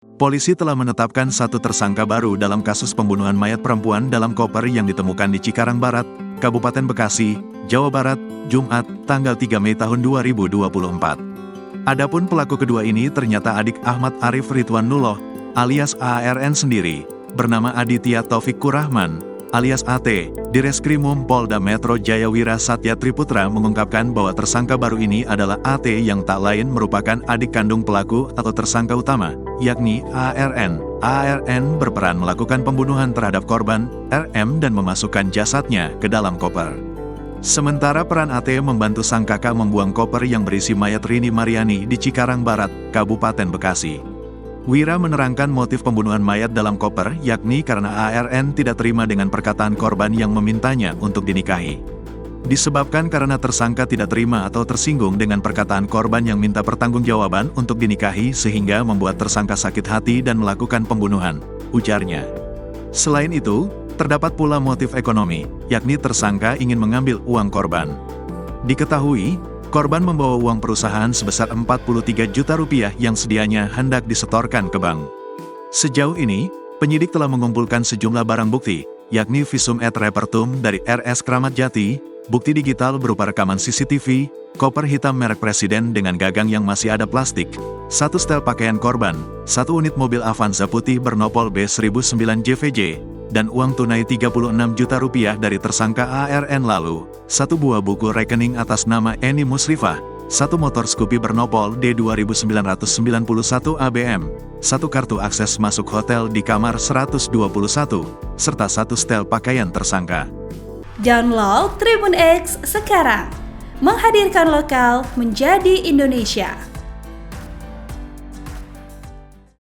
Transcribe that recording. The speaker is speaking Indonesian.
Polisi telah menetapkan satu tersangka baru dalam kasus pembunuhan mayat perempuan dalam koper yang ditemukan di Cikarang Barat, Kabupaten Bekasi, Jawa Barat, Jumat, tanggal 3 Mei tahun 2024. Adapun pelaku kedua ini ternyata adik Ahmad Arif Ridwanuloh, alias ARN sendiri, bernama Aditya Taufik Kurahman, alias AT, Direskrimum Polda Metro Jaya Wira Satya Triputra mengungkapkan bahwa tersangka baru ini adalah AT yang tak lain merupakan adik kandung pelaku atau tersangka utama, yakni ARN. ARN berperan melakukan pembunuhan terhadap korban, RM dan memasukkan jasadnya ke dalam koper. Sementara peran AT membantu sang kakak membuang koper yang berisi mayat Rini Mariani di Cikarang Barat, Kabupaten Bekasi. Wira menerangkan motif pembunuhan mayat dalam koper yakni karena ARN tidak terima dengan perkataan korban yang memintanya untuk dinikahi. Disebabkan karena tersangka tidak terima atau tersinggung dengan perkataan korban yang minta pertanggungjawaban untuk dinikahi sehingga membuat tersangka sakit hati dan melakukan pembunuhan, ujarnya. Selain itu, terdapat pula motif ekonomi, yakni tersangka ingin mengambil uang korban. Diketahui, korban membawa uang perusahaan sebesar 43 juta rupiah yang sedianya hendak disetorkan ke bank. Sejauh ini, penyidik telah mengumpulkan sejumlah barang bukti, yakni visum et repertum dari RS Kramat Jati, bukti digital berupa rekaman CCTV, koper hitam merek Presiden dengan gagang yang masih ada plastik, satu setel pakaian korban, satu unit mobil Avanza putih bernopol B1009 JVJ, dan uang tunai 36 juta rupiah dari tersangka ARN lalu, satu buah buku rekening atas nama Eni Musrifah, satu motor Scoopy bernopol D2991 ABM, satu kartu akses masuk hotel di kamar 121, serta satu setel pakaian tersangka. Download Tribun X sekarang, menghadirkan lokal menjadi Indonesia.